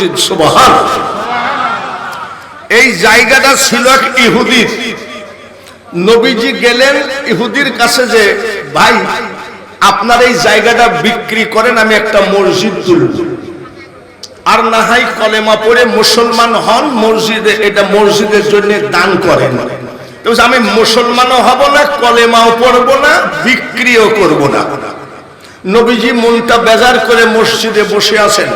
মসজিদ। সুবহানাল্লাহ। এই জায়গাটা ছিল এক ইহুদির। নবীজি গেলেন ইহুদির কাছে যে ভাই আপনার এই জায়গাটা বিক্রি করেন, আমি একটা মসজিদ তুলব, আর না হয় কলেমা পড়ে মুসলমান হন, মসজিদে এটা মসজিদের জন্য দান করেন। আমি মুসলমানও হব না, কলেমাও পড়বো না, বিক্রিও করব না। নবীজি মনটা বেজার করে মসজিদে বসে আছেন।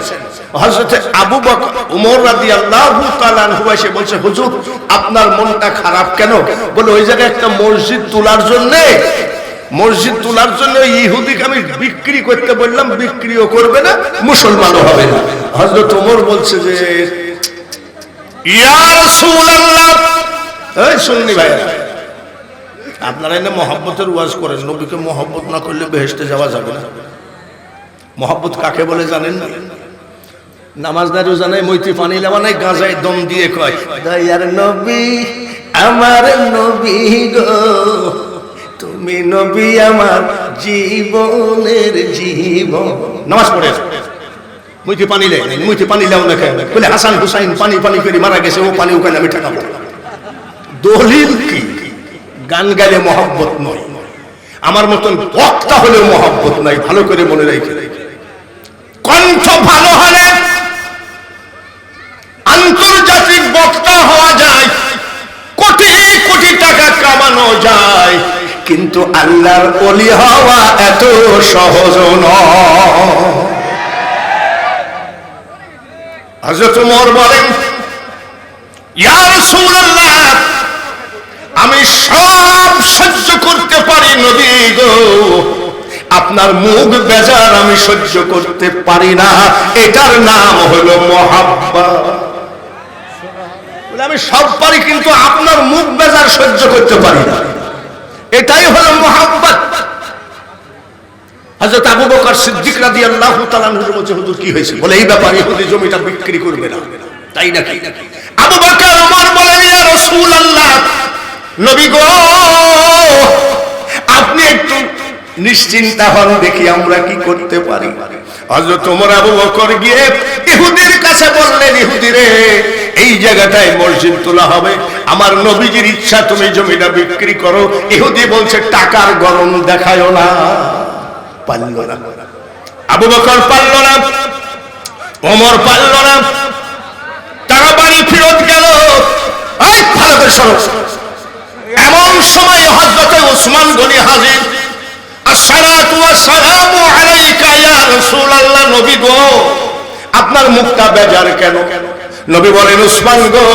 হযরত আবু বকর ওমর রাদিয়াল্লাহু তাআলা আনহু এসে বলছে, হুজুর আপনার মনটা খারাপ কেন? বলে ওই জায়গায় একটা মসজিদ তোলার জন্য ইহুদিকে আমি বিক্রি করতে বললাম, বিক্রিও করবে না, মুসলমানও হবে না। হযরত ওমর বলছে যে ইয়া রাসূলুল্লাহ, এই সুন্নি ভাইরা আপনারা এনে মহব্বতের ওয়াজ করেন, নবীকে মহব্বত না করলে বেহেশতে যাওয়া যাবে না। মহব্বত কাকে বলে জানেন না? নামাজ না রোজা নাই, মৈত্রী পানি লেওয়া নাই, গাঁজায় দম দিয়ে কয় দয়ার নবী আমার নবী গো, তুমি নবী আমার জীবনের জীবন। নামাজ পড়ে মৈত্রী পানি লে, মৈত্রী পানি লেও না কেন? বলে হাসান হুসাইন পানি পানি করে মারা গেছে, ও পানি ওখানে আমি ঠেকাবো। দলিল কি? গান গাইলে মহব্বত নয়, আমার মতন বক্তা হলেও মহব্বত নাই। ভালো করে মনে রেখে, কণ্ঠ ভালো হলে আন্তর্জাতিক বক্তা হওয়া যায়, কোটি কোটি টাকা কামানো যায়, কিন্তু আল্লাহর ওলি হওয়া এত সহজ নয়। হযরত ওমর বলেন ইয়া রাসূলুল্লাহ, আমি সব সহ্য করতে পারি নবী গো, আপনার মুখ বেজার আমি সহ্য করতে পারি না, এটার নাম হলো মহাব্বত। আমি সব পারি কিন্তু আপনার মুখ বেজার সহ্য করতে পারি না, এটাই হলো মহাব্বত। হযরত আবু বকর সিদ্দিক রাদিয়াল্লাহু তাআলা আনহু বলছে, হুজুর কি হয়েছে? বলে এই ব্যাপারে ইহুদি জমিটা বিক্রি করবে না, তাই নাকি? আবু বকর ওমর বলেন ইয়া রাসূলুল্লাহ, নবী গো আপনি একটু নিশ্চিন্তা হন, দেখি আমরা কি করতে পারি। হযরত ওমর আবু বকর গিয়ে ইহুদির কাছে বললেন, ইহুদি রে এই জায়গাটায় মসজিদ তোলা হবে, আমার নবীজির ইচ্ছা তুমি জমিটা বিক্রি করো। ইহুদি বলছে টাকার গরম দেখায়ও না। পারল না, আবু বকর পারল না, ওমর পারল না, তারা বাড়ি ফেরত গেল। এই ভারতের সরস, এমন সময় হযরতে ওসমান গনি হাজির। আসসালাতু ওয়াসসালামু আলাইকা ইয়া রাসূলুল্লাহ, নবী গো আপনার মুখটা বেজার কেন? নবী বলেন ওসমান গো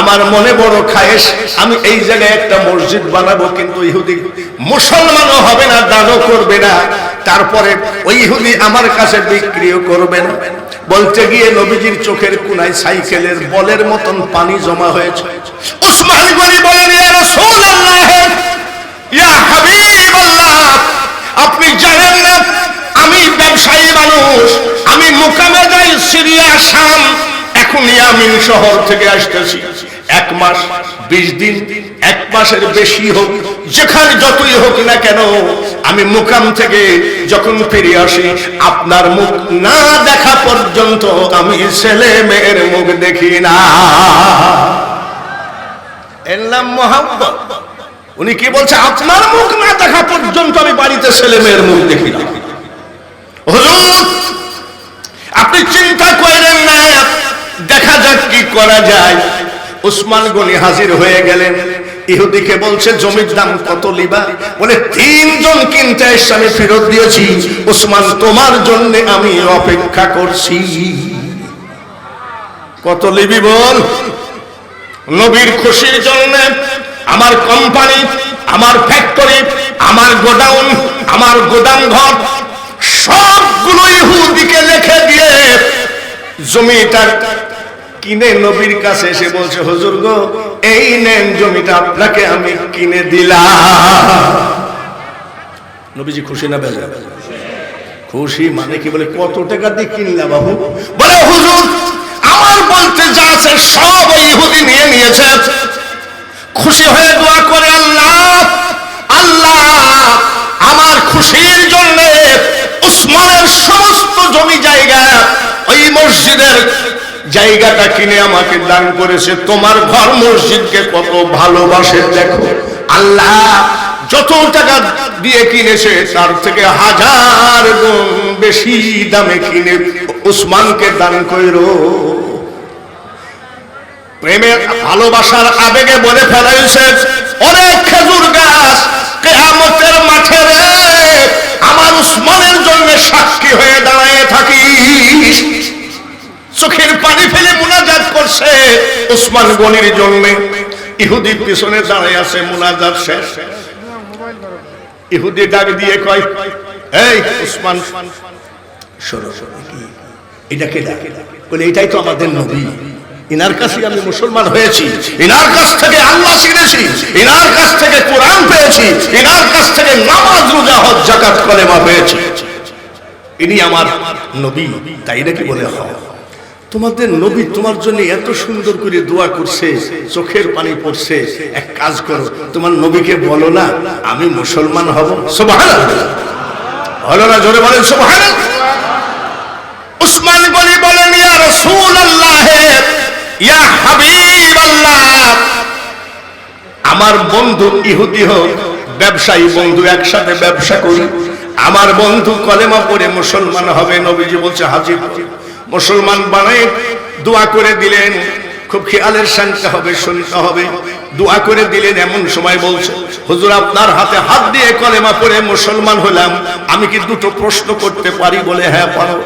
আমার মনে বড় খায়েশ, আমি এই জায়গায় একটা মসজিদ বানাবো, কিন্তু ইহুদি মুসলমানও হবে না, দানও করবে না, তারপরে ওই ইহুদি আমার কাছে বিক্রিও করবে না। বলতে গিয়ে নবীজির চোখের কোনায় সাইকেলের বলের মতন পানি জমা হয়েছে। ওসমান গনি বলেন ইয়া রাসূলুল্লাহ, ইয়া হাবিবাল্লাহ, আপনি জানেন না আমি ব্যবসায়ী মানুষ, আমি মুকামে যাই সিরিয়া শাম, এখন ইয়ামিন শহর থেকে আসতেছি। 1 মাস 20 দিন, 1 মাসের বেশি হোক, যেখানে যতই হোক না কেন, আমি মুকাম থেকে যখন ফিরে আসি আপনার মুখ না দেখা পর্যন্ত আমি ছেলে মেয়ের মুখ দেখি না। এর নাম মহব্বত। উনি কি বলছে? আপনার মুখ না দেখা পর্যন্ত আমি বাড়িতে ছেলে মেয়ের মুখ দেখি না। হুজুর আপনি চিন্তা করেন না, দেখা যাক কি করা যায়। ওসমান গনি হাজির হয়ে গেলেন। ইহুদিকে বলছে জমির দাম কত লিবা? বলে 3 জন কিনতে এসে আমি ফেরত দিয়েছি। ওসমান তোমার জন্য আমি অপেক্ষা করছি। কত লিবি বল? নবীর খুশির জন্য আমার কোম্পানি, আমার ফ্যাক্টরি, আমার গোডাউন, আমার গোদাম ঘর সবগুলো ইহুদিকে লিখে দিয়ে জমিটা কিনে নবীর কাছে এসে বলছে হুজুর গো এই নেন জমিটা আপনাকে আমি কিনে দিলাম। নবীজি খুশি না বেজার? খুশি। মানে কি? বলে কত টাকা দিয়ে কিনলা বাবু? বলে হুজুর আমার বলতে যা আছে সব ইহুদি নিয়ে নিয়েছে। খুশি হয়ে দোয়া করে আল্লাহ আল্লাহ আমার খুশির জন্য উসমানের সমস্ত জমি জায়গা ওই মসজিদের জায়গাটা কিনে আমাকে দান করেছে, তোমার ঘর মসজিদকে কত ভালোবাসে দেখো। আল্লাহ যত টাকা দিয়ে কিনেছে তার থেকে 1000 গুণ বেশি দামে কিনে উসমানকে দান কইরো। প্রেমের ভালোবাসার আবেগে বলে ফেলাইছে, অনেক খেজুর গাছ কিয়ামতের মাঠে রে আমার উসমানের জন্য সাক্ষী হয়ে দাঁড়ায় থাকিস। চোখের পানি ফেলে মুনাজাত করছে উসমান গনির জন্য। ইহুদি পিছনে দাঁড়ায় আছে, মুনাজাত শেষ, ইহুদি ডাক দিয়ে কয়, এই উসমান সরো সরো, এটাকে ডাকে বলে এটাই তো আমাদের নবী, ইনার কাছে আমি মুসলমান হয়েছি, ইনার কাছ থেকে আল্লাহ শিখেছি, ইনার কাছ থেকে কোরআন পেয়েছি, ইনার কাছ থেকে নামাজ রোজা হজ যাকাত কলেমা পেয়েছি, ইনি আমার নবী। তাই নাকি বলে, হয় তোমাদের নবী তোমার জন্য এত সুন্দর করে দোয়া করছে, চোখের পানি পড়ছে, এক কাজ করো তোমার নবীকে বলো না আমি মুসলমান হব। সুবহানাল্লাহ, হলো না? জোরে বলেন সুবহানাল্লাহ। উসমান গনি বলেন, ইয়া রাসূলুল্লাহ, ইয়া হাবিবাল্লাহ, আমার বন্ধু ইহুদি হোক ব্যবসায়ী বন্ধু, একসাথে ব্যবসা করি, আমার বন্ধু কলেমা পড়ে মুসলমান হবে। নবীজি বলছে হাজির, মুসলমান বানায় দোয়া করে দিলেন। খুব খেয়ালের সঙ্গে হবে, শুনতে হবে। দোয়া করে দিলেন, এমন সময় বলছে, হুজুর আপনার হাতে হাত দিয়ে কলেমা পড়ে মুসলমান হলাম, আমি কি দুটো প্রশ্ন করতে পারি? বলে হ্যাঁ পারো।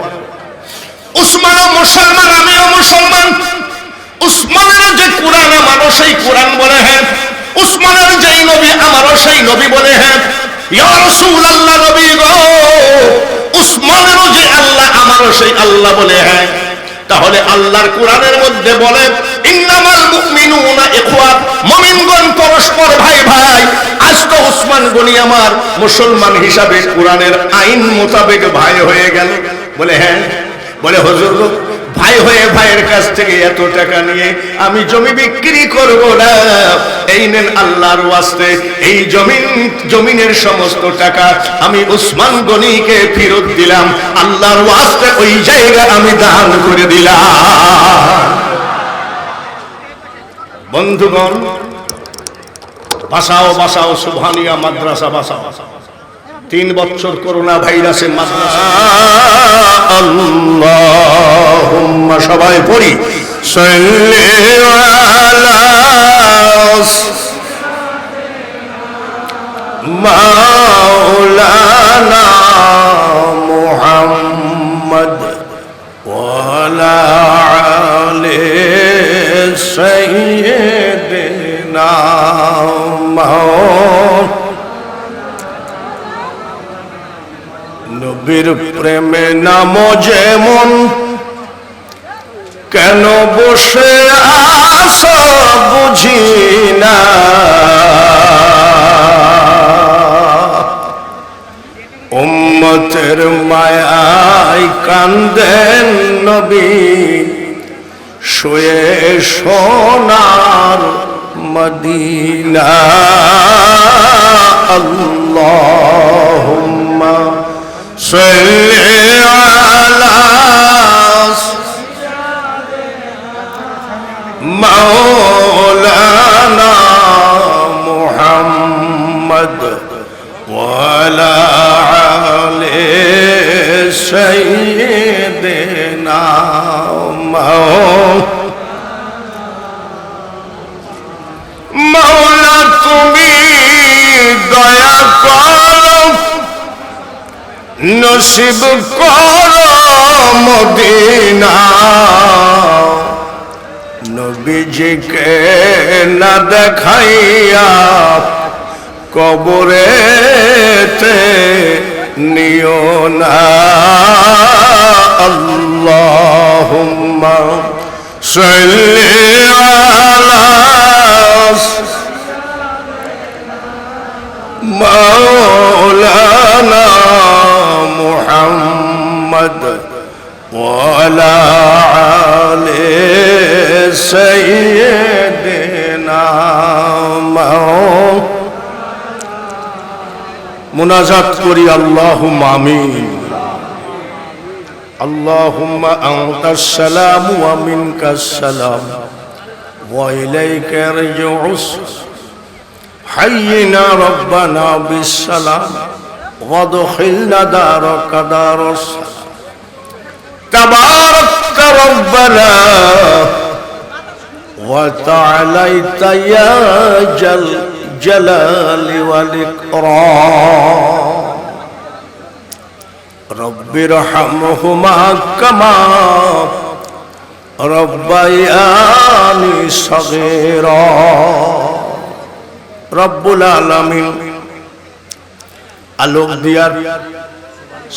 উসমানও মুসলমান, আমিও মুসলমান। উসমানের যে কোরআন আমারও সেই কোরআন, বলে হ্যাঁ। উসমানের যেই নবী আমারও সেই নবী, বলে হ্যাঁ। ইয়া রাসূলুল্লাহ, নবী গো, উসমানেরও যে আল্লাহ আমারও সেই আল্লাহ, বলে হ্যাঁ। তাহলে আল্লাহর কোরআনের মধ্যে বলে, ইন্নামাল মুমিনুনা ইখওয়া, মুমিনগণ পরস্পর ভাই ভাই। আজ তো উসমান গনি আমার মুসলমান হিসাবে কোরআনের আইন মোতাবেক ভাই হয়ে গেল, বলে হ্যাঁ। বলে হুজুর ভাই হয়ে ভাইয়ের কাছ থেকে এত টাকা নিয়ে আমি জমি বিক্রি করব না, এই নেন আল্লাহর ওয়াস্তে এই জমিনের সমস্ত টাকা আমি উসমান গনিকে ফেরত দিলাম, আল্লাহর ওয়াস্তে ওই জায়গা আমি দান করে দিলাম। বন্ধুগণ, বাসাও বাসাও সুবহানিয়া মাদ্রাসা বাসাও। 3 বছর করোনা ভাইরাসে মাদ্রাসা, আল্লাহুম্মা সবাই পড়ি, সাল্লি আলা মাওলানা মুহাম্মদ ওয়া আলা আলি সাইয়্যিদিনা নবীর প্রেমে নাম যেমন, কেন বসে আছো বুঝি না, উম্মতের মায়ায় কান্দেন নবী, শুয়ে সোনার মদিনা। আল্লাহুম্মা সাল্লি আলা মাওলানা মুহাম্মদ ওয়া আলা আলি সাইয়্যিদিনা মাওলা, তুমি দয়া করো, নসিব করো মদিনা, নবীজিকে না দেখাইয়া কবরেতে নিও না। আল্লাহুম্মা সাল্লি আলা মাওলানা মুহাম্মদ ওয়া আলা আলি সাইয়্যিদিনা। মুনাজাত করি, আল্লাহুম্মা আমিন। আল্লাহুম্মা আনতাস সালাম ওয়া মিনকাস সালাম ওয়া ইলাইকা ইয়ারজিউস হাইয়িনা রাব্বানা বিস সালাম ওয়াদখিলনা দারাকা দারাস তাবারাকতা রাব্বানা ওয়া তাআলাইতা ইয়া জালালি ওয়াল ইকরাম রব্বিরহামহুমা কামা রব্বায়ানি সগীরা। রব্বুল আলামিন আলোক দিয়ার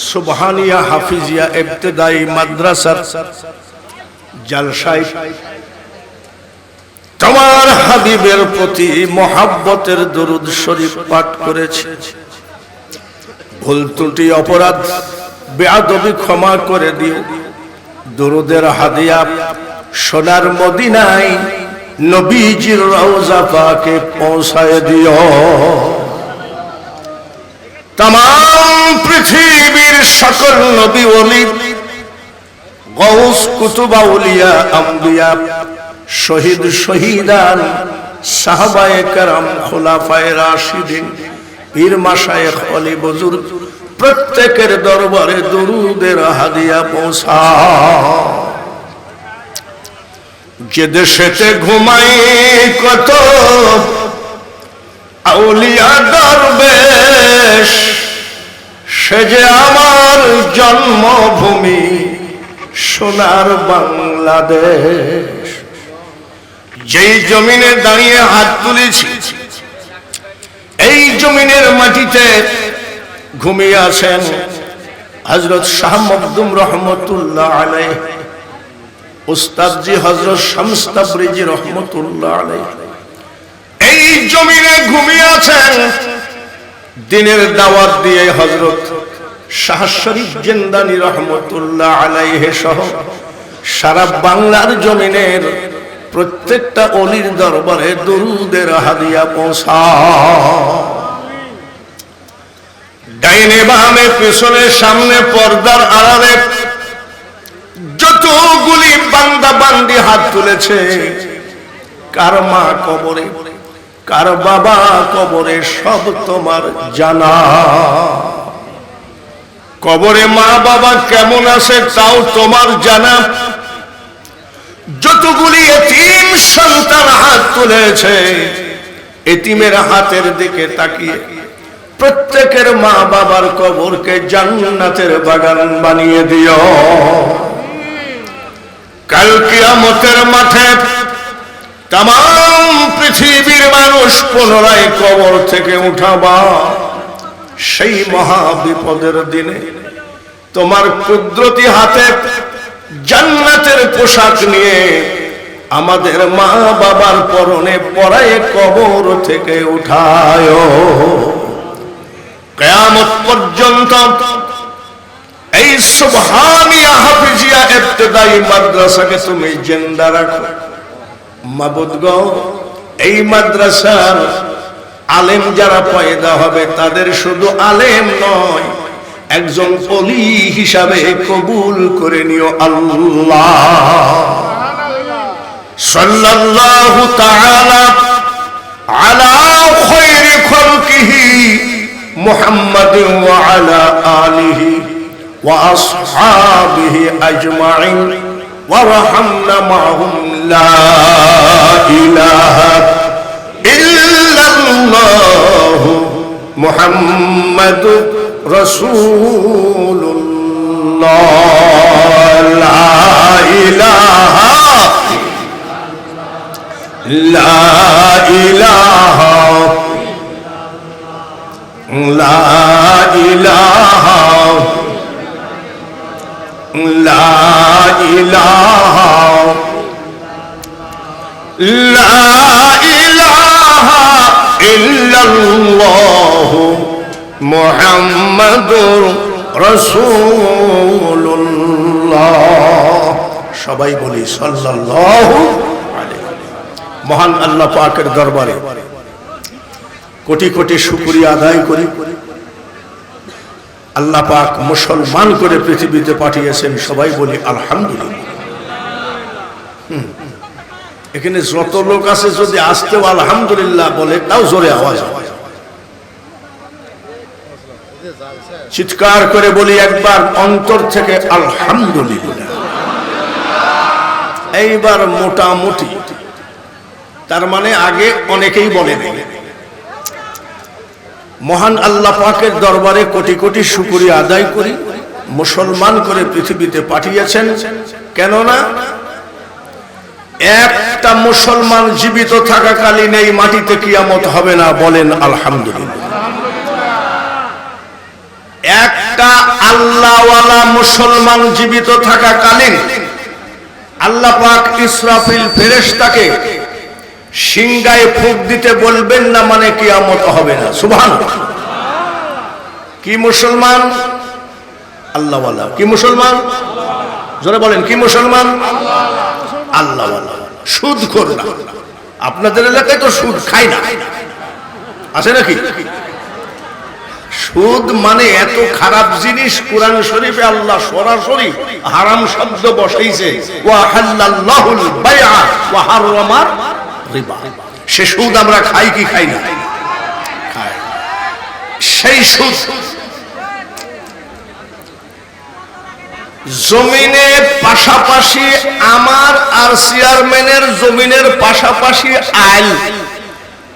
সুবহানিয়া হাফিজিয়া ইবতেদায়ী মাদ্রাসার জলসায় তোমার হাবিবের প্রতি মহব্বতের দরুদ শরীফ পাঠ করেছে। ভুল ত্রুটি অপরাধ বেয়াদবি ক্ষমা করে দিও। দরুদের হাদিয়া সোনার মদিনায় নবীজির রওজা পাকে পৌঁছায় দিও। तमाम পৃথিবীর সকল নবী ওলি গৌস কুতুব আউলিয়া আম্বিয়া শহীদ শহীদান সাহাবায়ে কেরাম খোলাফায়ে রাশিদিন পীর মাশায়েখ ওলি বুজুর্গ প্রত্যেকের দরবারে দরুদের হাদিয়া পৌঁছা। যে দেশেতে ঘুমাই কত আউলিয়া দরবেশ, সে যে আমার জন্মভূমি সোনার বাংলাদেশ। যেই জমিনে দাঁড়িয়ে হাত তুলেছি এই জমিনের মাটিতে ঘুমিয়ে আছেন হযরত শাহ মখদুম রহমতুল্লাহ আলাইহি, উস্তাদজি হযরত শামস তাবরিজি রহমতুল্লাহ আলাইহি। এই জমিনে ঘুমিয়ে আছেন দিনের দাওয়াত দিয়ে হযরত শাহ শরীফ জিন্দানি রহমতুল্লাহ আলাইহি সহ সারা বাংলার জমিনের প্রত্যেকটা ওলির দরবারে দরুদের হাদিয়া পৌঁছা। ডাইনে বামে পেছনে সামনে পর্দার আড়ালে যতগুলি বান্দা বান্দি হাত তুলেছে, কার মা কবরে কার বাবা কবরে সব তোমার জানা। কবরে মা বাবা কেমন আছে তাও তোমার জানা। যতগুলি এতিম সন্তান হাত তুলেছে, এতিমের হাতের দিকে তাকিয়ে প্রত্যেকের মা বাবার কবরকে জান্নাতের বাগান বানিয়ে দিও। কাল কিয়ামতের মাঠে तमाम পৃথিবীর মানুষ পুনরায় কবর থেকে উঠাবা। সেই মহা বিপদের দিনে তোমার কুদরতি হাতে জান্নাতের পোশাক নিয়ে আমাদের মা বাবার পরনে পরায়ে কবর থেকে উঠায়। কিয়ামত পর্যন্ত এই সুবহানিয়া হাফিজিয়া ইবতেদায়ী মাদ্রাসাকে তুমি জিন্দা রাখো। মাবুদ গো, এই মাদ্রাসার আলেম যারা পয়দা হবে তাদের শুধু আলেম নয়, একজন ওলি হিসাবে কবুল করে নিও আল্লাহ। সাল্লাল্লাহু তাআলা আলা খায়রি খালকিহি মুহাম্মাদিন ওয়া আলা আলিহি ওয়া আসহাবিহি আজমাইন ওয়ারহামনা মাহুম লা ইলাহা ইল্লাল্লাহু মুহাম্মাদুর রাসূলুল্লাহ। লা ইলাহা লা ইলাহা লা ইলাহা লা ইলাহা লা ইলাহা ইল্লাল্লাহু মুহাম্মাদুর রাসূলুল্লাহ। সবাই বলি সাল্লাল্লাহু আলাইহি। মহান আল্লাহ পাকের দরবারে কোটি কোটি শুকরিয়া আদায় করি। আল্লাহ পাক মুসলমান করে পৃথিবীতে পাঠিয়েছেন, সবাই বলি আলহামদুলিল্লাহ। এখানে যত লোক আছে যদি আসতেও আলহামদুলিল্লাহ বলে তাও জোরে আওয়াজ হয়। চিৎকার করে বলি একবার অন্তর থেকে আলহামদুলিল্লাহ। এইবার মোটামুটি, তার মানে আগে অনেকেই বলে নেই। মহান আল্লাহ পাকের দরবারে কোটি কোটি শুকরিয়া আদায় করি, মুসলমান করে পৃথিবীতে পাঠিয়েছেন। কেননা একটা মুসলমান জীবিত থাকাকালীন এই মাটিতে কিয়ামত হবে না, বলেন আলহামদুলিল্লাহ। একটা আল্লাহওয়ালা মুসলমান জীবিত থাকাকালীন আল্লাহ পাক ইসরাফিল ফেরেশতাকে সিংহায় ফুঁক দিতে বলবেন না, মানে কিয়ামত হবে না। সুবহানাল্লাহ। কি মুসলমান? আল্লাহওয়ালা। কি মুসলমান? জোরে বলেন, কি মুসলমান? আল্লাহওয়ালা। সুদখোর না। আপনাদের এলাকায় তো সুদ খায় না, আছে নাকি? সুদ মানে এত খারাপ জিনিস, কোরআন শরীফে আল্লাহ সরাসরি হারাম শব্দ বসাইছে, ওয়া হাল্লাল্লাহুল বাইআ ওয়া হারামার রিবা। সে সুদ আমরা খাই কি খাই না? খাই। সেই সুদ জমিনের পাশাপাশি আমার আর চেয়ারম্যানের জমিনের পাশাপাশি আইল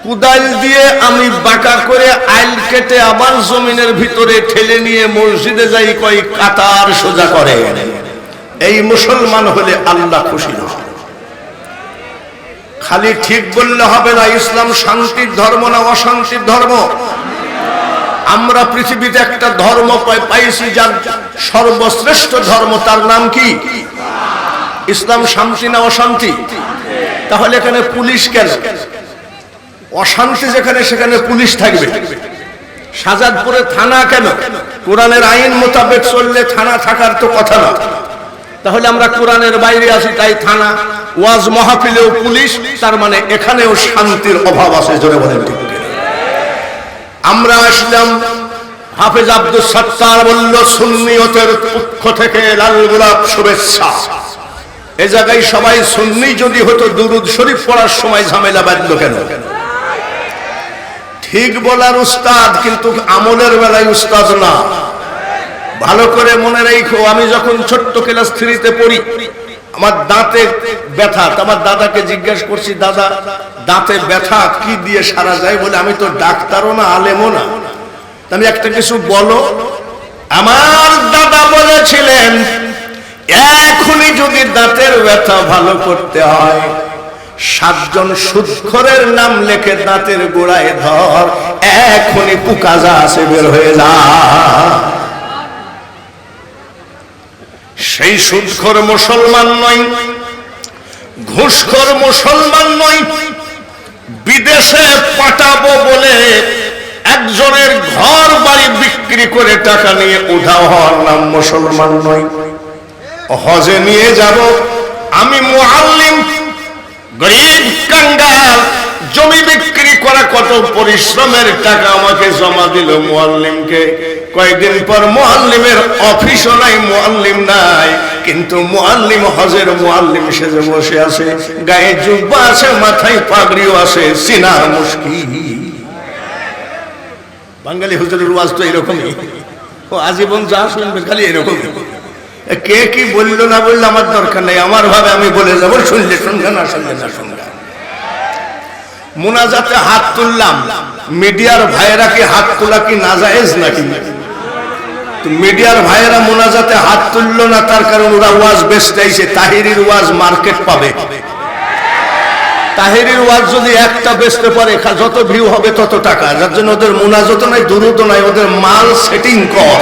কুদাল দিয়ে আমি বাঁকা করে আইল কেটে আমার জমিনের ভিতরে ঠেলে নিয়ে মসজিদে যাই, কই কাতার সোজা করে। এই মুসলমান হলে আল্লাহ খুশি না। খালি ঠিক বললে হবে না। ইসলাম শান্তির ধর্ম না অশান্তির ধর্ম? আমরা পৃথিবীতে একটা ধর্ম পাইছি যার সর্বশ্রেষ্ঠ ধর্ম, তার নাম কি? ইসলাম। শান্তি না অশান্তি? তাহলে এখানে পুলিশ কেন? অশান্তি যেখানে সেখানে পুলিশ থাকবে। শাহজাদপুরে থানা কেন? কোরআনের আইন মোতাবেক চললে থানা থাকার তো কথা না। তাহলে আমরা কোরআনের বাইরে আছি তাই থানা, ওয়াজ মাহফিলেও পুলিশ, তার মানে এখানেও শান্তির অভাব আছে। জোরে বলেন ঠিক? আমরা আসলাম, হাফেজ আব্দুল সত্তার বলল সুন্নিয়তের পক্ষ থেকে লাল গোলাপ শুভেচ্ছা। এ জায়গায় সবাই সুন্নি যদি হতো, দুরুদ শরীফ পড়ার সময় ঝামেলা বাঁধলো কেন? ঠিক বলার উস্তাদ, কিন্তু আমলের বেলায় উস্তাদ না। ভালো করে মনে রাখো, আমি যখন ছোট্ট ক্লাস 3-তে পড়ি, আমার দাঁতে ব্যথা। আমার দাদাকে জিজ্ঞেস করছি, দাদা দাঁতে ব্যথা কি দিয়ে সারা যায়? বলে আমি তো ডাক্তারও না, আলেমও না, আমি একটা কিছু বলো। আমার দাদা বলেছিলেন, এখনই যদি দাঁতের ব্যথা ভালো করতে হয়, 7 জন সুদখোরের নাম লেখে দাঁতের গোড়ায় ধর, এখনই পুকাজা আছে বের হয়ে যা। সেই সুদখোর মুসলমান নয়, ঘুষখোর মুসলমান নয়। বিদেশে পাঠাবো বলে একজনের ঘর বাড়ি বিক্রি করে টাকা নিয়ে উধাও হওয়ার নাম মুসলমান নয়। হজে নিয়ে যাব, আমি মুআল্লিম, গরিব কাঙ্গাল, জমি বিক্রি করা কত পরিশ্রমের টাকা আমাকে জমা দিল মুআল্লিমকে। কয়েকদিন পর মুআল্লিমের অফিসও নাই, মুআল্লিম নাই, কিন্তু মুআল্লিম হজের মুআল্লিম সেজে বসে আছে, গায়ে জুব্বা আছে, মাথায় পাগড়িও আছে, সিনা মুশকিল। বাঙালি হুজুরের ওয়াজ তো এরকমই, ও আজীবন যা শুনবে খালি এরকমই। কে কি বললো না বললো আমার দরকার নেই, আমার ভাবে আমি বলে যাবো, শুনলে শুনবে, না শুনলে না শুনবে। মুনাজাতে হাত তুললাম, মিডিয়ার ভাইয়েরা কি হাত তোলা কি নাজায়েজ নাকি? মিডিয়ার ভাইয়েরা মুনাজাতে হাত তুললো না, তার কারণ ওরা ওয়াজ বেচতে আইছে। তাহিরির ওয়াজ মার্কেট পাবে। তাহিরির ওয়াজ যদি একটা বেচতে পারে, যত ভিউ হবে তত টাকা। যার জন্য ওদের মুনাজাত নাই, দুরুদ নাই, ওদের মাল সেটিং কর।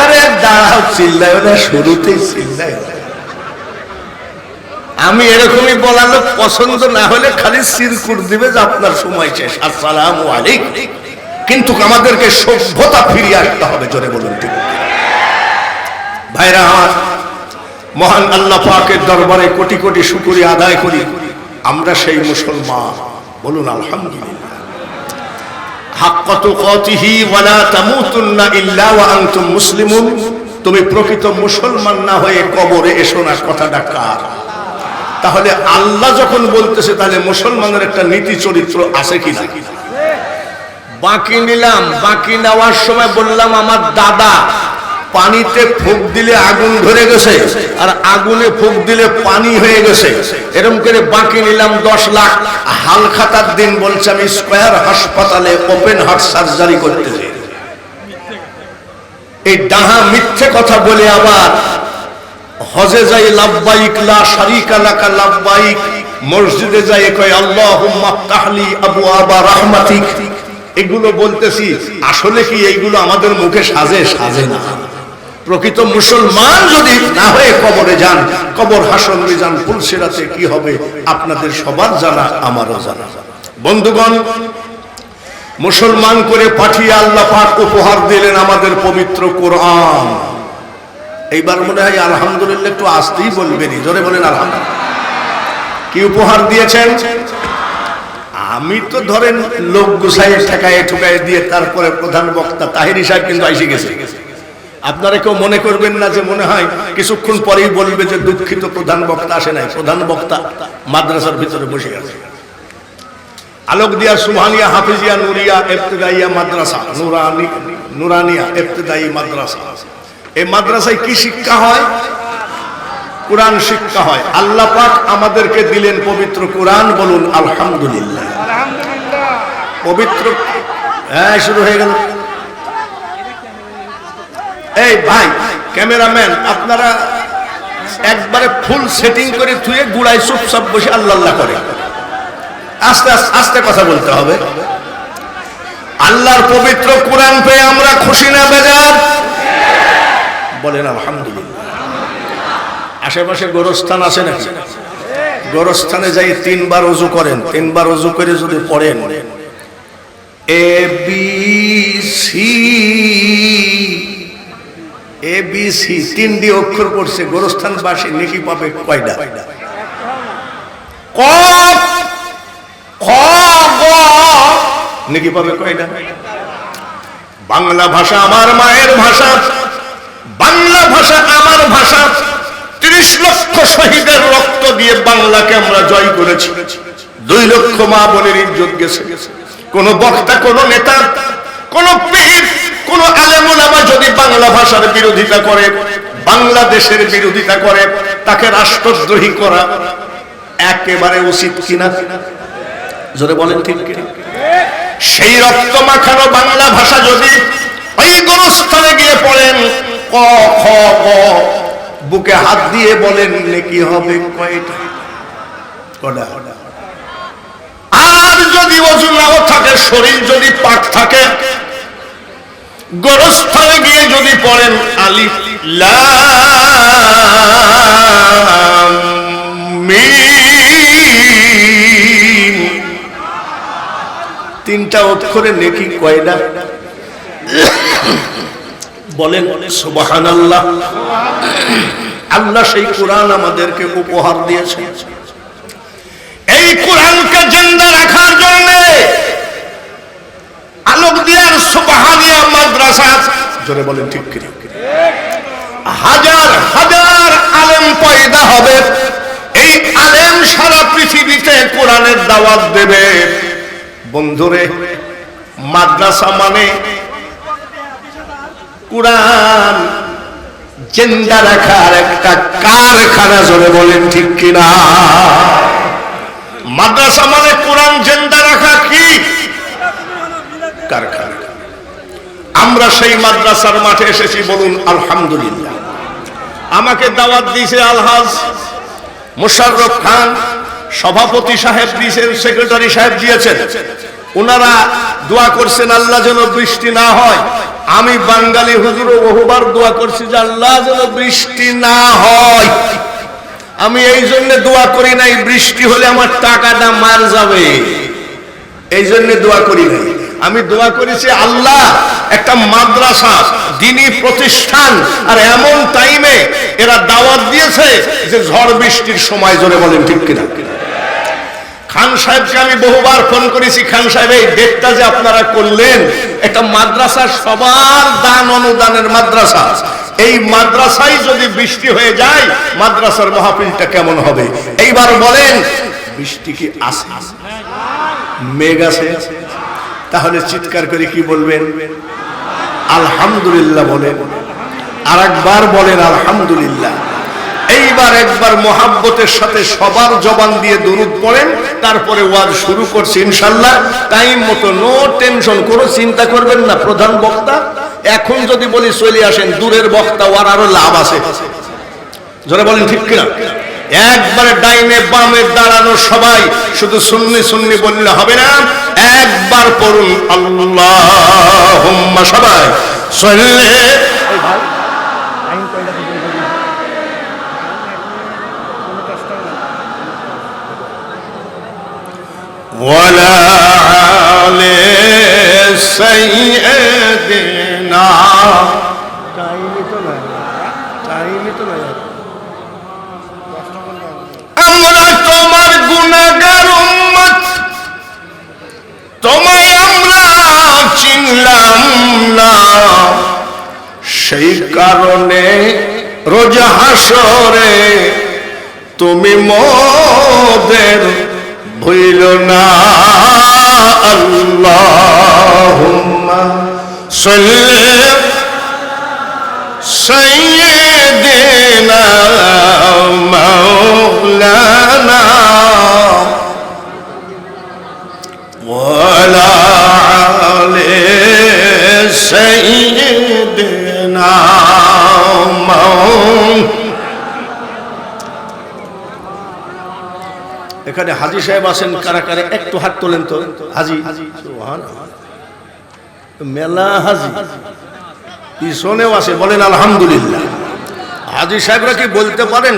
আরে দাঁড়াও, চিল্লায় ওরা, শুরুতেই চিল্লায়। আমি এরকমই বলা লোক, পছন্দ না হলে খালি সিরকুট দিবে যে আপনার সময় শেষ, আসসালামু আলাইকুম। কিন্তু আমাদেরকে সভ্যতা ফিরিয়ে আসতে হবে। জোরে বলুন ঠিক? ভাইরা আমার, মহান আল্লাহ পাকের দরবারে কোটি কোটি শুকরিয়া আদায় করি, আমরা সেই মুসলমান। বলুন আলহামদুলিল্লাহ। হাক্কা তুকাতিহি ওয়া লা তামুতুন্না ইল্লা ওয়া আনতুম মুসলিমুন। তুমি প্রকৃত মুসলমান না হয়ে কবরে এসো না, কথাটা কার? তাহলে আল্লাহ যখন বলতেছে তাহলে মুসলমানের একটা নীতি চরিত্র আছে কিনা? বাকি নিলাম, বাকি নেওয়ার সময় বললাম আমার দাদা পানিতে ফুঁক দিলে আগুন ধরে গেছে আর আগুনে ফুঁক দিলে পানি হয়ে গেছে, এরকম করে বাকি নিলাম 10 লাখ। হালখাতার দিন বলছে আমি স্কয়ার হাসপাতালে ওপেন হার্ট সার্জারি করতেছি। এই ডাহা মিথ্যে কথা বলে আবার হজে যাই লাব্বাইক লা শারীকা লাকা লাব্বাইক, মসজিদে যাই কয় আল্লাহুম্মা আফতাহলি আবওয়াবা রাহমাতিক। এগুলো বলতেছি, আসলে কি এইগুলো আমাদের মুখে সাজে? সাজে না। প্রকৃত মুসলমান যদি না হয়ে কবরে যান, কবর হাসর মিজান পুলসিরাতে কি হবে আপনাদের সবার জানা, আমারও জানা। বন্ধুগণ, মুসলমান করে পাঠিয়ে আল্লাহ পাক উপহার দিলেন আমাদের পবিত্র কোরআন। এইবার মনে হয় আলহামদুলিল্লাহ একটু আসতেই বলবেন, জোরে বলেন আলহামদুলিল্লাহ। কি উপহার দিয়েছেন? আমি তো ধরেন লোক গুছাইয়ে ঠেকায় ঠুকায় দিয়ে তারপরে প্রধান বক্তা তাহিরি সাহেব কিন্তু এসে গেছে। আপনারা কেউ মনে করবেন না যে মনে হয় কিছুক্ষণ পরেই বলবে যে দুঃখিত প্রধান বক্তা আসে নাই। প্রধান বক্তা মাদ্রাসার ভিতরে বসে আছে। আলোকদিয়া সুবহানিয়া হাফিজিয়া নুরিয়া ইবতিদাইয়া মাদ্রাসা, নুরানিয়া ইবতিদাই মাদ্রাসা। এই মাদ্রাসায় কি শিক্ষা হয়? কোরআন শিক্ষা হয়। আল্লাহ পাক আমাদেরকে দিলেন পবিত্র কোরআন, বলুন আলহামদুলিল্লাহ। পবিত্র শুরু হয়ে গেল। এই ভাই ক্যামেরাম্যান, আপনারা একবারে ফুল সেটিং করে থুয়ে গুড়াই চুপচাপ বসে আল্লাহ আল্লাহ করে। আস্তে আস্তে কথা বলতে হবে। আল্লাহর পবিত্র কোরআন পেয়ে আমরা খুশি না বেজার? বলেন আলহামদুলিল্লাহ। আশেপাশে গোরস্থান আছে নাকি? গোরস্থানে যাই 3 বার ওযু করেন। 3 বার ওযু করে যদি পড়েন ABC 3টি অক্ষর পড়ছে, গোরস্থানবাসী নেকি পাবে কয়টা? ক খ গ নেকি পাবে কয়টা? বাংলা ভাষা আমার মায়ের ভাষা, বাংলা ভাষা আমার ভাষা। 30 লক্ষ শহীদের রক্ত দিয়ে বাংলাকে আমরা জয় করেছি। 2 লক্ষ মা বোনের ইজ্জত গেছে। কোন বক্তা, কোন নেতা, কোন পীর, কোন আলেম ওলামা যদি বাংলা ভাষার বিরোধিতা করে, বাংলাদেশের বিরোধিতা করে, তাকে রাষ্ট্রদ্রোহী করা একেবারে উচিত কিনা? জোরে বলেন ঠিক কিনা? সেই রক্ত মাখানো বাংলা ভাষা যদি ওই গোরস্থানে গিয়ে পড়েন ক খ গ, বুকে হাত দিয়ে বলেন নেকি হবে কয়টা? কয়টা? আর যদি ওযু নাও থাকে, শরীর যদি পাক থাকে, গোরস্থানে গিয়ে যদি পড়েন আলিফ লাম মিম, 3টা অক্ষরে নেকি কয়টা? বলেন সুবহানাল্লাহ। আল্লাহ সেই কোরআন আমাদেরকে উপহার দিয়েছে। এই কোরআনকে জিন্দা রাখার জন্য আলোকদিয়ার সুবহানিয়া মাদ্রাসা, জোরে বলেন ঠিক কি? হাজার হাজার আলেম পয়দা হবে। এই আলেম সারা পৃথিবীতে কোরআনের দাওয়াত দেবে। বন্ধুরে, মাদ্রাসা মানে কোরআন জিন্দা রাখার একটা কারখানা, জোরে বলেন ঠিক কিনা? মাদ্রাসা মানে কোরআন জিন্দা রাখা কি কারখানা। আমরা সেই মাদ্রাসার মাঠে এসেছি, বলুন আলহামদুলিল্লাহ। আমাকে দাওয়াত দিয়েছে আলহাজ মোশাররফ খান, সভাপতি সাহেব দিয়েছেন, সেক্রেটারি সাহেব দিয়েছেন। ওনারা দোয়া করছেন আল্লাহ যেন বৃষ্টি না হয়। আমি বাঙালি হুজুরও বহুবার দোয়া করছি যে আল্লাহ যেন বৃষ্টি না হয়। আমি এই জন্য দোয়া করি নাই বৃষ্টি হলে আমার টাকাটা মার যাবে, এই জন্য দোয়া করি নাই। আমি দোয়া করেছি আল্লাহ একটা মাদ্রাসা, দ্বীনি প্রতিষ্ঠান, আর এমন টাইমে এরা দাওয়াত দিয়েছে যে ঝড় বৃষ্টির সময়, জোরে বলেন ঠিক কিনা? খান সাহেবকে আমি বহুবার ফোন করেছি, খান সাহেব এই ডেটটা যে আপনারা করলেন, একটা মাদ্রাসা সবার দান অনুদানের মাদ্রাসা, এই মাদ্রাসায় যদি বৃষ্টি হয়ে যায় মাদ্রাসার মাহফিলটা কেমন হবে? এইবার বলেন বৃষ্টি কি আসে? মেঘ আছে? তাহলে চিৎকার করে কি বলবেন? আলহামদুলিল্লাহ বলেন। আর একবার বলেন আলহামদুলিল্লাহ। এইবার একবার মোহাব্বতের সাথে সবার জবান দিয়ে দুরূদ পড়েন, তারপরে ওয়াজ শুরু করছি ইনশাআল্লাহ টাইম মতো। নো টেনশন, কোনো চিন্তা করবেন না। প্রধান বক্তা এখন যদি বলি চলে আসেন, দূরের বক্তা ওর আরো লাভ আছে। জোরে বলেন ঠিক কিনা? একবারে ডাইনে বামে দাঁড়ানো সবাই শুধু সুন্নি সুন্নি বললে হবে না, একবার পড়ুন আল্লাহুম্মা, সবাই সাল্লি ওয়ালা আলি সাইয়্যিদিনা। আমরা তোমার গুনাহগার উম্মত, তোমায় আমরা চিনলাম না, সেই কারণে রোজ হাসরে তুমি মোদের ভুল না। আল্লাহুম্মা সাল্লি সাইয়্যিদিনা মাওলানা ওয়ালা আলি সাইয়্যিদিনা মাওলানা। এখানে হাজী সাহেব আছেন কারা কারা, একটু হাত তোলেন তো। হাজী মেলা হাজী পিছনেও আছে, বলেন আলহামদুলিল্লাহ। হাজী সাহেবরা কি বলতে পারেন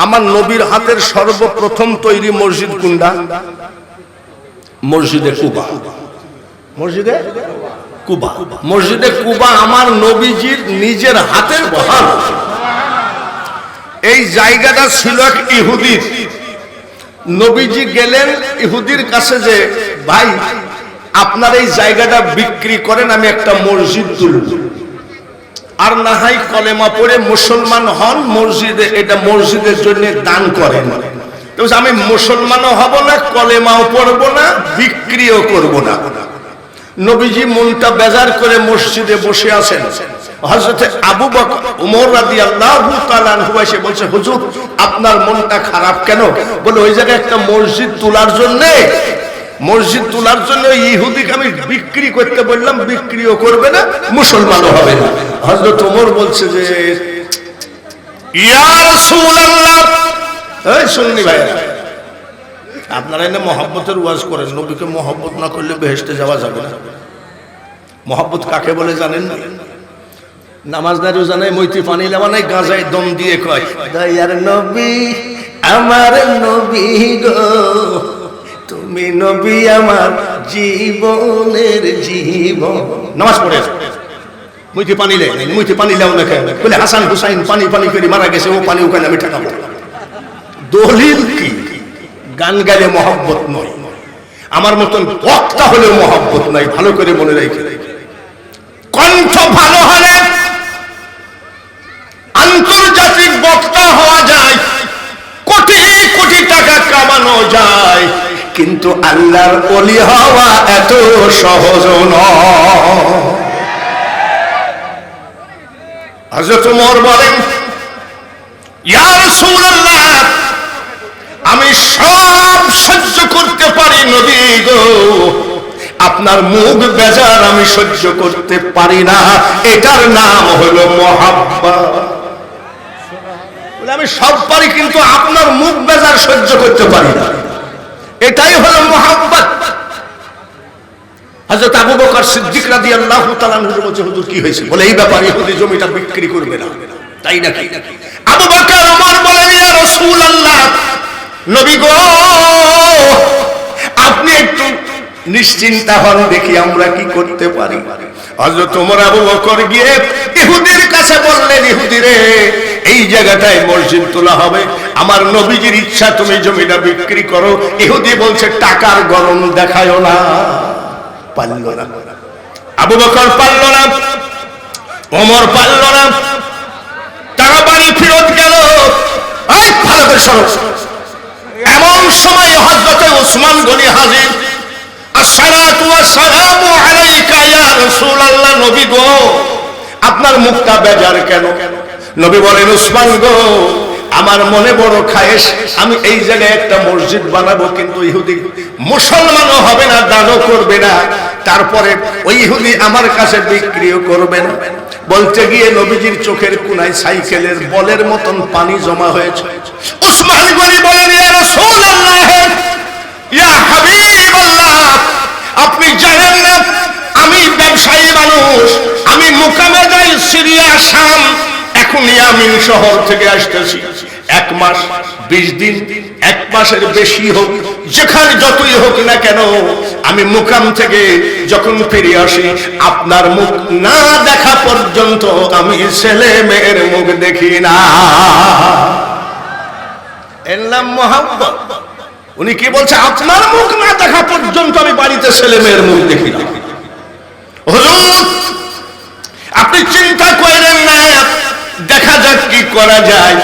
আমার নবীর হাতের সর্বপ্রথম তৈরি মসজিদ কোনটা? মসজিদে কুবা। মসজিদে কুবা, মসজিদে কুবা আমার নবীজির নিজের হাতের বহাল। এই জায়গাটা ছিল এক ইহুদির। নবীজি গেলেন ইহুদির কাছে যে ভাই আপনার এই জায়গাটা বিক্রি করেন, আমি একটা মসজিদ তুলব, আর না হয় কলেমা পড়ে মুসলমান হন, মসজিদে এটা মসজিদের জন্য দান করেন। আমি মুসলমানও হব না, কলেমাও পড়বো না, বিক্রিও করব না। নবীজি মনটা বেজার করে মসজিদে বসে আছেন। হযরতে আবু বকর ওমর রাদিয়াল্লাহু তাআলা আনহু এসে বলছে, হুজুর আপনার মনটা খারাপ কেন? বলে ওই জায়গায় একটা মসজিদ তোলার জন্য, মসজিদ তোলার জন্য ইহুদিকে আমি বিক্রি করতে বললাম, বিক্রিও করবে না, মুসলমানও হবে না। হযরত ওমর বলছে যে ইয়া রাসূলুল্লাহ, এই সুন্নি ভাইরা আপনারা এনে মহব্বতের ওয়াজ করেন, নবীকে মহব্বত না করলে বেহেশতে যাওয়া যাবে না। মহব্বত কাকে বলে জানেন না? নামাজদারিও জানে, মৈত্রী পানি লেবা নাই, গাঁজায় দম দিয়ে কয় দয়ার নবী আমার নবী গো, তুমি নবী আমার জীবনের জীবন। নামাজ পড়ে মৈত্রী পানি লে, মৈত্রী পানি লেও না খায়, বলে হাসান হুসাইন পানি পানি করে মারা গেছে, ও পানি ওখানে আমি ঠেকাবো। দলিল কি? গান গাইলে মহব্বত নয়, আমার মতন বক্তা হলেও মহব্বত নাই, ভালো করে মনে রেখে। কণ্ঠ ভালো হলে আন্তর্জাতিক বক্তা হওয়া যায়, কোটি কোটি টাকা কামানো যায়, কিন্তু আল্লাহর ওলি হওয়া এত সহজ নয়। হযরত ওমর বলেন ইয়া রাসূলুল্লাহ আমি সব সহ্য করতে পারি নবী গো, আপনার মুখ বেজার আমি সহ্য করতে পারি না, এটার নাম হলো মহাব্বত। আমি সব পারি কিন্তু আপনার মুখ বেজার সহ্য করতে পারি না, এটাই হলো মহাব্বত। হযরত আবু বকর সিদ্দিক রাদিয়াল্লাহু তাআলা আনহু বলছে, হুজুর কি হয়েছে? বলে এই ব্যাপারে ইহুদি জমিটা বিক্রি করবে না, তাই নাকি? আবু বকর ওমর বলেন ইয়া রাসূলুল্লাহ, নবী গো আপনি একটু নিশ্চিন্তা হন, দেখি আমরা কি করতে পারি। হযরত ওমর আবু বকর গিয়ে ইহুদির কাছে বললেন, ইহুদি রে এই জায়গাটায় মসজিদ তোলা হবে, আমার নবীজির ইচ্ছা তুমি জমিটা বিক্রি করো। ইহুদি বলছে টাকার গরম দেখায়ও না। পারল না, আবু বকর পারল না, ওমর পারল না, তারা বাড়ি ফেরত গেল। এমন সময় হযরতে ওসমান গনি হাজির। আসসালাতু ওয়াসসালামু আলাইকা ইয়া রাসূলুল্লাহ, নবী গো আপনার মুখটা বেজার কেন? নবী বলেন, ওসমান গো আমার মনে বড় খায়েশ, আমি এই জায়গায় একটা মসজিদ বানাবো, কিন্তু ইহুদি মুসলমানও হবে না, দানও করবে না, তারপরে ওই ইহুদি আমার কাছে বিক্রিও করবে না। বলতে গিয়ে নবীজির চোখের কোনায় সাইকেলের বলের মতন পানি জমা হয়েছে। ওসমান গনি বলেন, ইয়া রাসূলুল্লাহ, ইয়া হাবিবাল্লাহ, আপনি জানেন না আমি ব্যবসায়ী মানুষ, আমি মুকামে যাই সিরিয়া, শাম, এখন ইয়ামিন শহর থেকে আসতেছি। 1 মাস 20 দিন, 1 মাসের বেশি হোক, যেখানে যতই হোক না কেন, আমি মুকাম থেকে যখন ফিরে আসি আপনার মুখ না দেখা পর্যন্ত আমি ছেলে মেয়ের মুখ দেখি না। এর নাম মোহাব্বত। উনি কি বলছে? আপনার মুখ না দেখা পর্যন্ত আমি বাড়িতে ছেলে মেয়ের মুখ দেখি না। হুজুর আপনি চিন্তা করেন না, দেখা যাক কি করা যায়।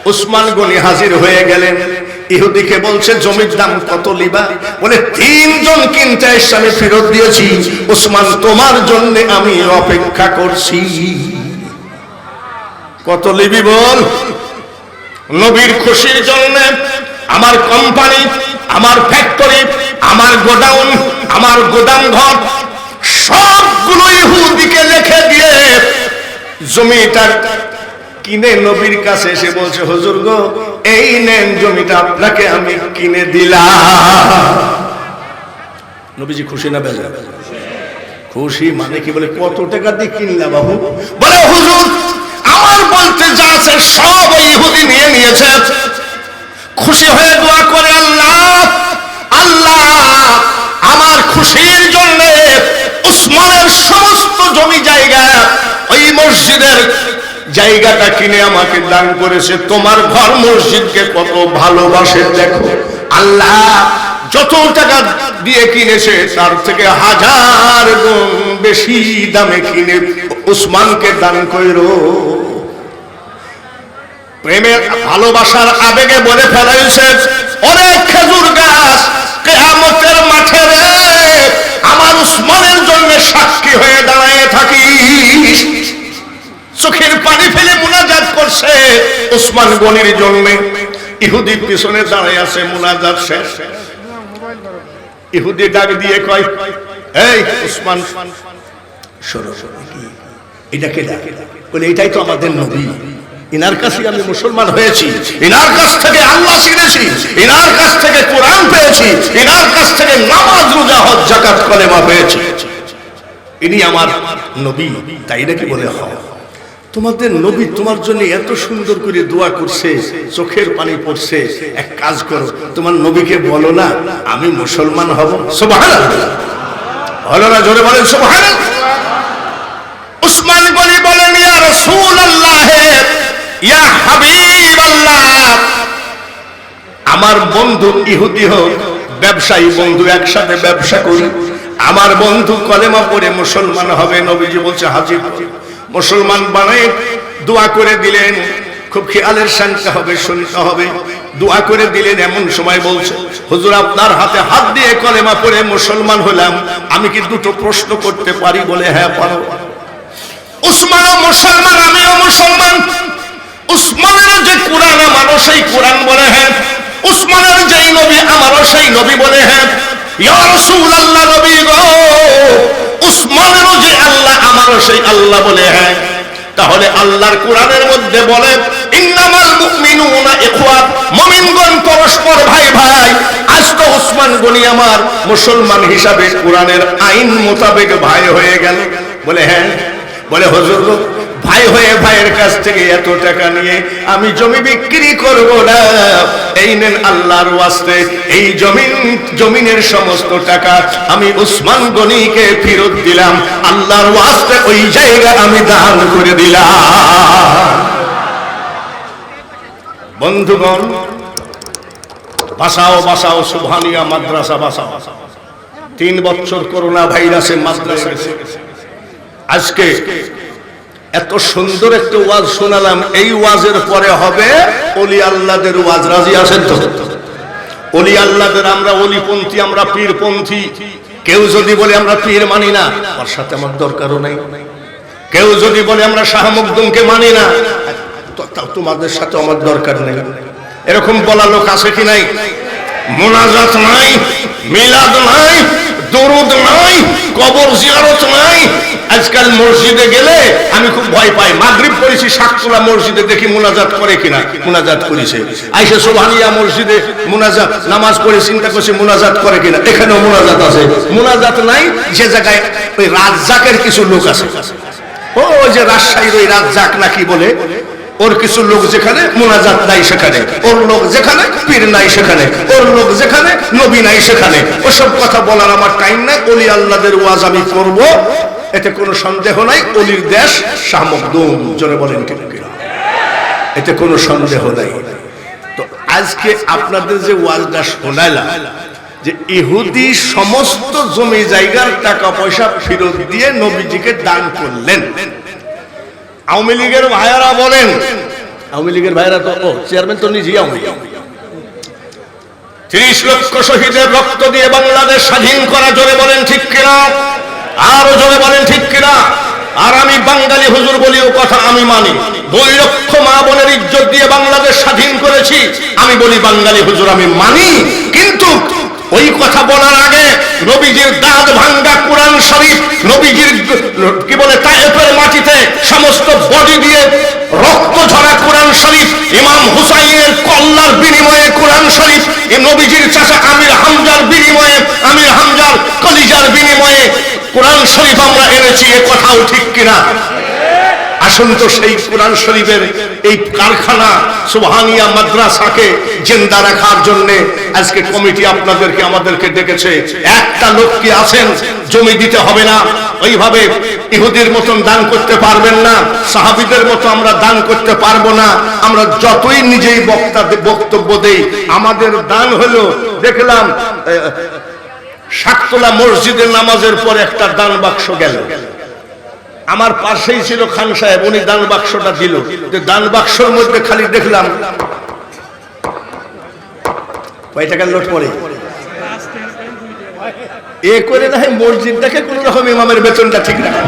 ওসমান গনি হাজির হয়ে গেলেন। ইহুদিকে বলছে, জমির দাম কত লিবা? বলে 3 জন কিনতে এসে আমি ফেরত দিয়েছি। ওসমান তোমার জন্য আমি অপেক্ষা করছি। কত লিবি বল? নবীর খুশির জন্য আমার কোম্পানি, আমার ফ্যাক্টরি, আমার গোডাউন, আমার গোদাম ঘর সবগুলো ইহুদিকে লিখে দিয়ে জমিটা কিনে নবীর কাছে এসে বলছে, হুজুর গো এই নেন জমিটা আপনাকে আমি কিনে দিলাম। নবীজি খুশি না বেজার? খুশি। মানে কি? বলে কত টাকা দিয়ে কিনলা বাবু? বলে হুজুর আমার বলতে যা আছে সব ওই ইহুদি নিয়ে নিয়েছে। খুশি হয়ে দোয়া করে, আল্লাহ আল্লাহ আমার খুশির জন্য উসমানের সমস্ত জমি জায়গা ওই মসজিদের জায়গাটা কিনে আমাকে দান করেছে। তোমার ঘর মসজিদকে কত ভালোবাসে দেখো। আল্লাহ যত টাকা দিয়ে কিনেছে তার থেকে 1000 গুণ বেশি দামে কিনে উসমানকে দান কইরো। প্রেমের ভালোবাসার আবেগে বলে ফেলাইছে, অনেক খেজুর গাছ কিয়ামতের মাঠে রে আমার উসমানের জন্য সাক্ষী হয়ে দাঁড়ায় থাকিস। চোখের পানি ফেলে মুনাজাত করছে ওসমান গনির জন্য। ইহুদি পিছনে দাঁড়ায় আছে, মুনাজাত শেষ। ইহুদি ডাক দিয়ে কয়, এই ওসমান শোনো, এটাকে ডাকে। বলে এটাই তো আমাদের নবী, ইনার কাছে আমি মুসলমান হয়েছি, ইনার কাছ থেকে আল্লাহ শিখেছি, ইনার কাছ থেকে কোরআন পেয়েছি, ইনার কাছ থেকে নামাজ রোজা হজ যাকাত কলেমা পেয়েছি, ইনি আমার নবী। তাই নাকি? বলে হয়। তোমাদের নবী তোমার জন্য এত সুন্দর করে দোয়া করছে, চোখের পানি পড়ছে, এক কাজ করো তোমার নবীকে বলো না আমি মুসলমান হব। সুবহানাল্লাহ। হলো না? জোরে বলেন সুবহানাল্লাহ। উসমান গনি বলেন, ইয়া রাসূলুল্লাহ, ইয়া হাবিবাল্লাহ, আমার বন্ধু ইহুদি হোক ব্যবসায়ী বন্ধু, একসাথে ব্যবসা করি, আমার বন্ধু কলেমা পড়ে মুসলমান হবে। নবীজি বলছে হাজির। মুসলমান বানায় দোয়া করে দিলেন। খুব খেয়ালের সঙ্গে হবে, শুনতে হবে। দোয়া করে দিলেন। এমন সময় বলছে, হুজুর আপনার হাতে হাত দিয়ে কলেমা পড়ে মুসলমান হলাম, আমি কি দুটো প্রশ্ন করতে পারি? বলে হ্যাঁ পারো। উসমানও মুসলমান, আমিও মুসলমান। উসমানের যে কোরআন আমারও সেই কোরআন। বলে হ্যাঁ। উসমানের যেই নবী আমারও সেই নবী। বলে হ্যাঁ। ইয়া রাসূলুল্লাহ, নবী গো উসমানেরও যে আল্লাহ আমারও সেই আল্লাহ। বলে হ্যাঁ। তাহলে আল্লাহর কোরআনের মধ্যে বলে, ইন্নামাল মুমিনুনা ইখওয়াত, মুমিনগণ পরস্পর ভাই ভাই। আজ তো উসমান গনি আমার মুসলমান হিসাবে কোরআনের আইন মোতাবেক ভাই হয়ে গেল। বলে হ্যাঁ। বলে হুজুর ভাই হয়ে ভাইয়ের কাছ থেকে এত টাকা নিয়ে আমি জমি বিক্রি করব না। এই নেন আল্লাহর ওয়াস্তে এই জমিনের সমস্ত টাকা আমি উসমান গনিকে ফেরত দিলাম। আল্লাহর ওয়াস্তে ওই জায়গা আমি দান করে দিলাম। বন্ধুগণ, বাঁচাও বাঁচাও সুবহানিয়া মাদ্রাসা বাঁচাও। 3 বছর করোনা ভাইরাসে মাদ্রাসা গেছে। আজকে এত সুন্দর একটা ওয়াজ শোনালাম, এই ওয়াজের পরে হবে ওলি আল্লাহদের ওয়াজ। রাজি আছেন তো? ওলি আল্লাহদের, আমরা ওলিপন্থী, আমরা পীরপন্থী। কেউ যদি বলে আমরা পীর মানি না, তার সাথে আমার দরকারও নাই। কেউ যদি বলে আমরা শাহ মখদুমকে মানি না, তোমাদের সাথে আমার দরকার নেই। এরকম বলা লোক আছে কি নাই? মুনাজাত নাই, মিলাদ নাই, দরুদ নাই, কবর জিয়ারত নাই। আজকাল মসজিদে গেলে আমি খুব ভয় পাই। মাগরিব পড়েছি শাকতলা মসজিদে, দেখি মুনাজাত করে কিনা। মুনাজাত করেছে। আইসা সুবহানিয়া মসজিদে মুনাজাত নামাজ পড়ে চিন্তা করছি মুনাজাত করে কিনা। এখানেও মুনাজাত আছে। মুনাজাত নাই যে জায়গায় ওই রাজ্জাকের কিছু লোক আছে। ওই যে রাজশাহীর ওই রাজ্জাক নাকি বলে, ওর কিছু লোক যেখানে মুনাজাত নাই সেখানে, ওর লোক যেখানে পীর নাই সেখানে, ওর লোক যেখানে নবী নাই সেখানে। ওসব কথা বলার আমার টাইম নাই। ওলি আল্লাহদের ওয়াজ আমি করব, এতে কোনো সন্দেহ নাই। ওলির দেশ শাহ মখদুম, জোরে বলেন ঠিক কিনা? এতে কোনো সন্দেহ নাই। তো আজকে আপনাদের যে ওয়াজটা শোনাইলাম, যে ইহুদি সমস্ত জমি জায়গার টাকা পয়সা ফেরত দিয়ে নবীজিকে দান করলেন। আওয়ামী লীগের ভাইয়ারা বলেন, আওয়ামী লীগের ভাইয়ারা তো চেয়ারম্যান তো নিজেই আওয়ামী লীগ। 30 লক্ষ শহীদের রক্ত দিয়ে বাংলাদেশ স্বাধীন করা, জোরে বলেন ঠিক কিনা? আরো জোরে বলেন ঠিক কিনা? আর আমি বাঙালি হুজুর বলিও কথা আমি মানি। 2 লক্ষ মা বোনের ইজ্জত দিয়ে বাংলাদেশ স্বাধীন করেছি, আমি বলি বাঙালি হুজুর আমি মানি। কিন্তু ওই কথা বলার আগে নবীজির দাঁত ভাঙ্গা কোরআন শরীফ, নবীজির কি বলে তায়েফের মাটিতে সমস্ত বডি দিয়ে রক্ত ঝরা কোরআন শরীফ, ইমাম হুসাইনের কল্লার বিনিময়ে কোরআন শরীফ, নবীজির চাচা আমির হামজার বিনিময়ে, আমির হামজার কলিজার বিনিময়ে কোরআন শরীফ আমরা এনেছি। এ কথাও ঠিক কিনা? আসুন তো সেই কোরআন শরীফের এই কারখানা সুবহানিয়া মাদ্রাসাকে জিন্দা রাখার জন্য আজকে কমিটি আপনাদেরকে আমাদেরকে ডেকেছে। একটা লোক কি আছেন জমি দিতে হবে না, ওইভাবে ইহুদির মতন দান করতে পারবেন না, সাহাবীদের মতো আমরা দান করতে পারবো না। আমরা যতই নিজেই বক্তব্য দেই, আমাদের দান হলো, দেখলাম শাকতলা মসজিদের নামাজের পর একটা দান বাক্স গেল। আমার পাশেই ছিল খান সাহেব, উনি দান বাক্সটা দিল। দান বাক্সের মধ্যে খালি দেখলাম কয় টাকার নোট পড়ে। এ করে না মসজিদটাকে কোন রকম ইমামের বেতনটা ঠিক রাখে।